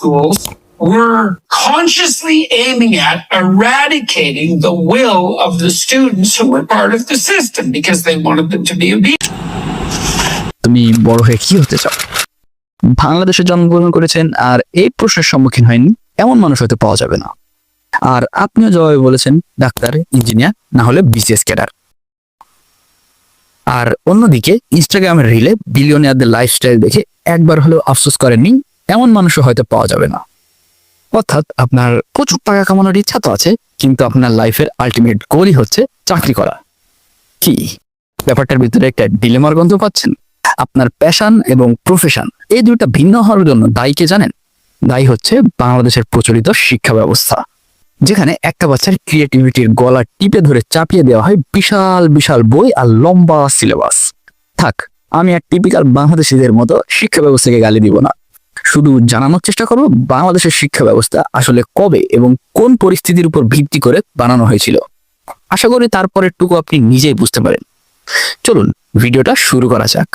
schools were consciously aiming at eradicating the will of the students who were part of the system because they wanted them to be obedient. তুমি বড় হয়ে কি হতে চাও? বাংলাদেশে জন্মগ্রহণ করেছেন আর এই প্রশ্নের সম্মুখীন হয়নি এমন মানুষ হয়তো পাওয়া যাবে না। আর আপনিও জবাবে বলেছেন ডাক্তার, ইঞ্জিনিয়ার, না হলে বিসিএস ক্যাডার। আর অন্যদিকে ইনস্টাগ্রামের রিলে বিলিয়নিয়ারদের লাইফস্টাইল দেখে একবার হলেও আফসোস করেননি এমন মানুষও হয়তো পাওয়া যাবে না। অর্থাৎ আপনার প্রচুর টাকা কামানোর ইচ্ছা তো আছে, কিন্তু আপনার লাইফের আলটিমেট গোলই হচ্ছে চাকরি করা। কি ব্যাপারটার ভিতরে একটা ডিলেমার গন্ধ পাচ্ছেন? আপনার প্যাশন এবং প্রফেশন এই দুইটা ভিন্ন হওয়ার জন্য দায়ী কে জানেন? দায়ী হচ্ছে বাংলাদেশের প্রচলিত শিক্ষা ব্যবস্থা, যেখানে একটা বাচ্চার ক্রিয়েটিভিটির গলা টিপে ধরে চাপিয়ে দেওয়া হয় বিশাল বিশাল বই আর লম্বা সিলেবাস। থাক, আমি আর টিপিক্যাল বাংলাদেশিদের মতো শিক্ষা ব্যবস্থাকে গালি দিব না, শুধু জানানোর চেষ্টা করব বাংলাদেশের শিক্ষা ব্যবস্থা আসলে কবে এবং কোন পরিস্থিতির উপর ভিত্তি করে বানানো হয়েছিল। আশা করি তারপরের টুকু আপনি নিজেই বুঝতে পারেন। চলুন ভিডিওটা শুরু করা যাক।